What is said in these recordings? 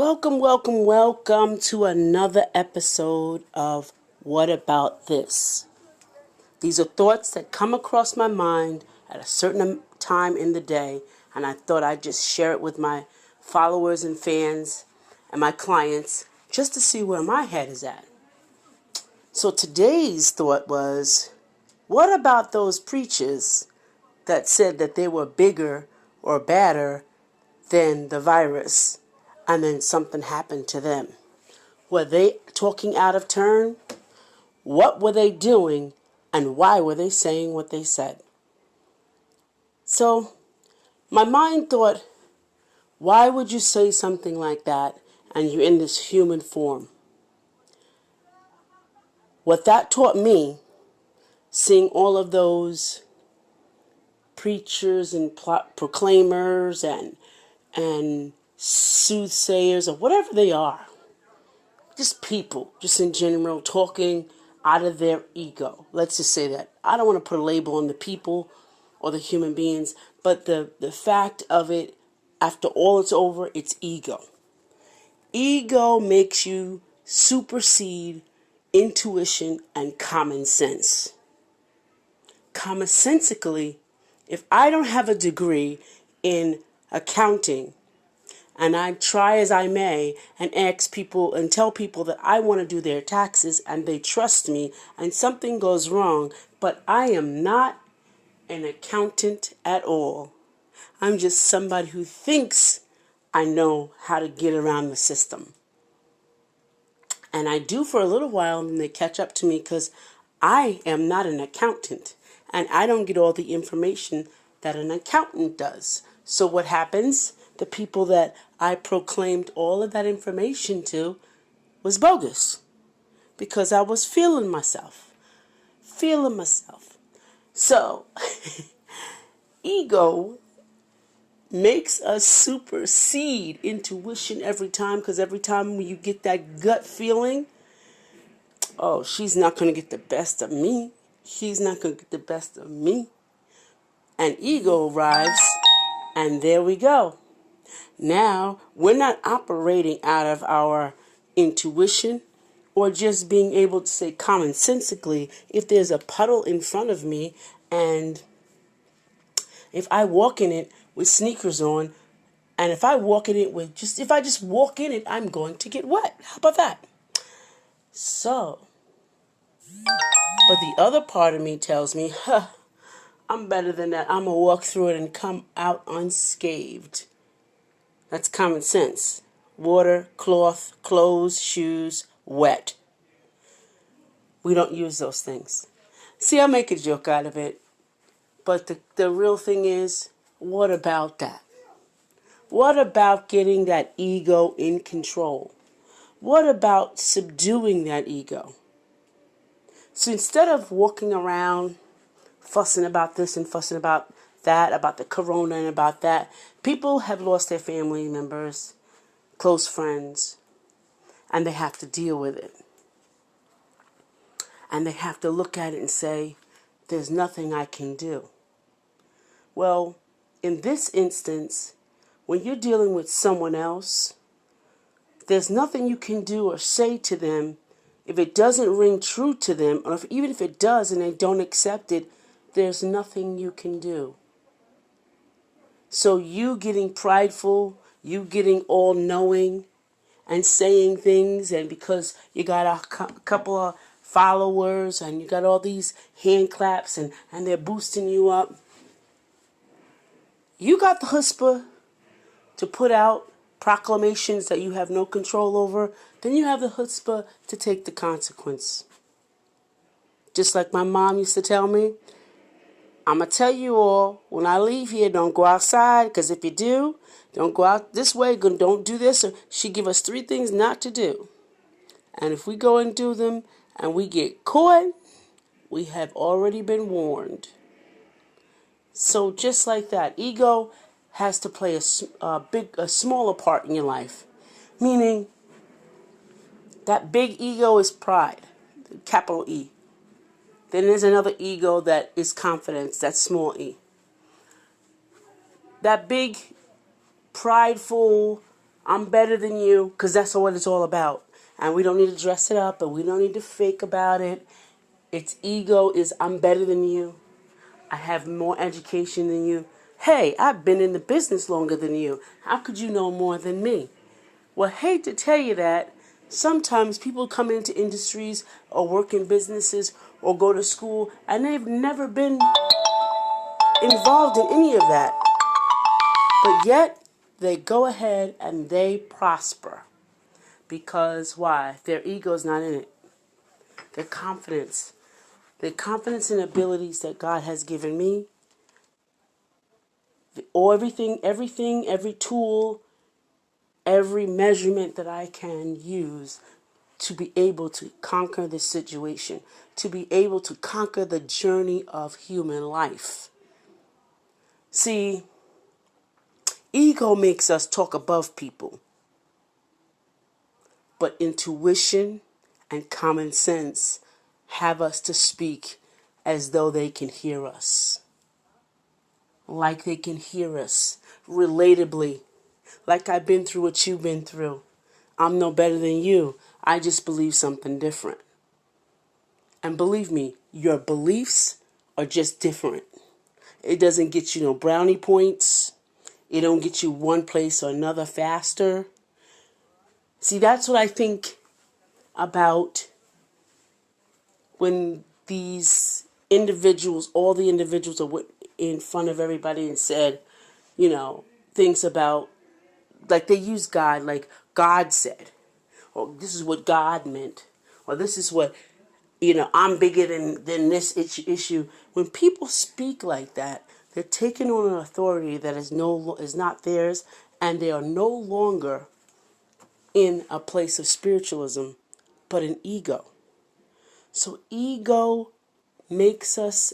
Welcome to another episode of What About This? These are thoughts that come across my mind at a certain time in the day, and I thought I'd just share it with my followers and fans and my clients just to see where my head is at. So today's thought was, what about those preachers that said that they were bigger or badder than the virus, and then something happened to them? Were they talking out of turn? What were they doing, and why were they saying what they said? So, my mind thought, why would you say something like that, and you're in this human form? What that taught me, seeing all of those preachers and proclaimers and soothsayers or whatever they are, just people, just in general, talking out of their ego. Let's just say that. I don't want to put a label on the people or the human beings, but the fact of it, after all it's over, it's ego. Ego makes you supersede intuition and common sense. Commonsensically, if I don't have a degree in accounting, and I try as I may and ask people and tell people that I want to do their taxes and they trust me and something goes wrong, but I am not an accountant at all. I'm just somebody who thinks I know how to get around the system. And I do for a little while, and they catch up to me because I am not an accountant and I don't get all the information that an accountant does. So what happens? The people that I proclaimed all of that information to was bogus because I was feeling myself. So, ego makes us supersede intuition every time, because every time you get that gut feeling, oh, she's not going to get the best of me. He's not going to get the best of me. And ego arrives, and there we go. Now, we're not operating out of our intuition or just being able to say commonsensically, if there's a puddle in front of me and if I walk in it with sneakers on, and if I walk in it with if I just walk in it, I'm going to get wet. How about that? So, but the other part of me tells me, I'm better than that. I'm going to walk through it and come out unscathed. That's common sense. Water, cloth, clothes, shoes, wet. We don't use those things. See, I make a joke out of it. But the real thing is, what about that? What about getting that ego in control? What about subduing that ego? So instead of walking around fussing about this and fussing about that, about the corona and about that, people have lost their family members, close friends, and they have to deal with it. And they have to look at it and say, there's nothing I can do. Well, in this instance, when you're dealing with someone else, there's nothing you can do or say to them if it doesn't ring true to them, or even if it does and they don't accept it, there's nothing you can do. So you getting prideful, you getting all-knowing and saying things, and because you got a couple of followers and you got all these hand claps and they're boosting you up, you got the chutzpah to put out proclamations that you have no control over, then you have the chutzpah to take the consequence. Just like my mom used to tell me, I'm going to tell you all, when I leave here, don't go outside, because if you do, don't go out this way, don't do this. She give us 3 things not to do. And if we go and do them and we get caught, we have already been warned. So just like that, ego has to play a smaller part in your life. Meaning, that big ego is pride, capital E. Then there's another ego that is confidence, that's small e. That big, prideful, I'm better than you, because that's what it's all about. And we don't need to dress it up, and we don't need to fake about it. Its ego is I'm better than you. I have more education than you. Hey, I've been in the business longer than you. How could you know more than me? Well, I hate to tell you that sometimes people come into industries or work in businesses or go to school and they've never been involved in any of that. But yet, they go ahead and they prosper. Because why? Their ego's not in it. Their confidence. Their confidence and abilities that God has given me. Or every tool, every measurement that I can use to be able to conquer this situation, to be able to conquer the journey of human life. See, ego makes us talk above people, but intuition and common sense have us to speak as though they can hear us, like they can hear us, relatably, like I've been through what you've been through. I'm no better than you. I just believe something different. And believe me, your beliefs are just different. It doesn't get you no brownie points. It don't get you one place or another faster. See, that's what I think about when these individuals, all the individuals are in front of everybody and said, things about, like they use God, like God said, or this is what God meant, or this is what, I'm bigger than this issue. When people speak like that, they're taking on an authority that is not theirs, and they are no longer in a place of spiritualism, but an ego. So ego makes us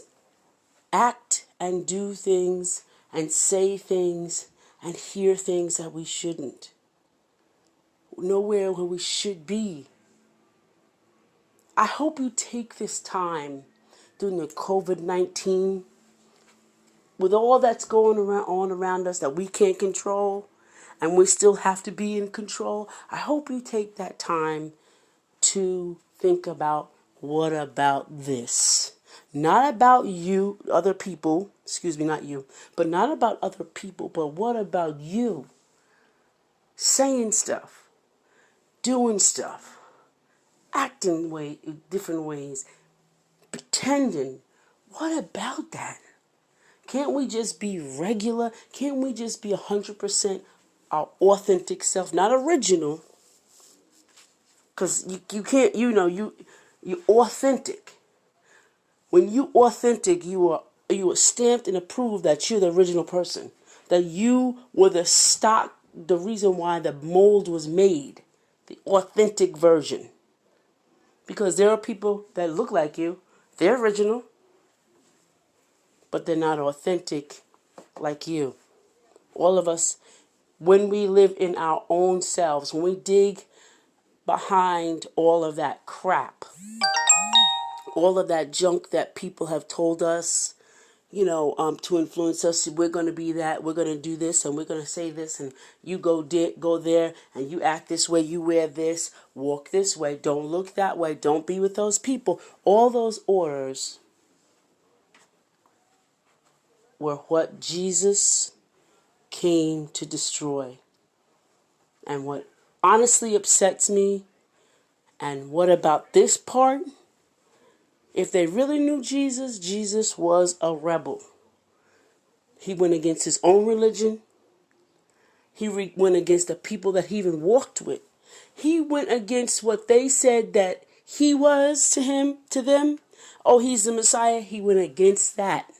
act and do things and say things and hear things that we shouldn't. Nowhere where we should be. I hope you take this time during the COVID-19, with all that's going on around us that we can't control, and we still have to be in control. I hope you take that time to think about, what about this? Not about you, other people, excuse me, not you, but not about other people, but what about you? Saying stuff, doing stuff, acting different ways, pretending. What about that? Can't we just be regular? Can't we just be 100% our authentic self? Not original. Because you can't, you're authentic. When you authentic, you are stamped and approved that you're the original person. That you were the reason why the mold was made. The authentic version. Because there are people that look like you. They're original. But they're not authentic like you. All of us, when we live in our own selves, when we dig behind all of that crap, all of that junk that people have told us, to influence us, we're going to be that, we're going to do this, and we're going to say this, and you go there, and you act this way, you wear this, walk this way, don't look that way, don't be with those people. All those orders were what Jesus came to destroy. And what honestly upsets me, and what about this part? If they really knew Jesus, Jesus was a rebel. He went against his own religion. He went against the people that he even walked with. He went against what they said that he was to them. Oh, he's the Messiah. He went against that.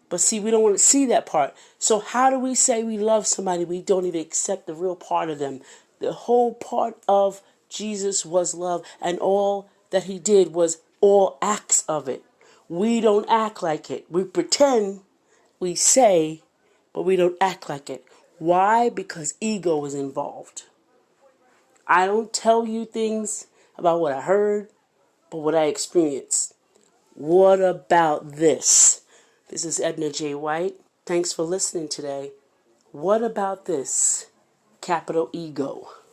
But see, we don't want to see that part. So how do we say we love somebody? We don't even accept the real part of them. The whole part of Jesus was love, and all that he did was all acts of it. We don't act like it. We pretend, we say, but we don't act like it. Why? Because ego is involved. I don't tell you things about what I heard, but what I experienced. What about this? This is Edna J. White. Thanks for listening today. What about this? capital ego.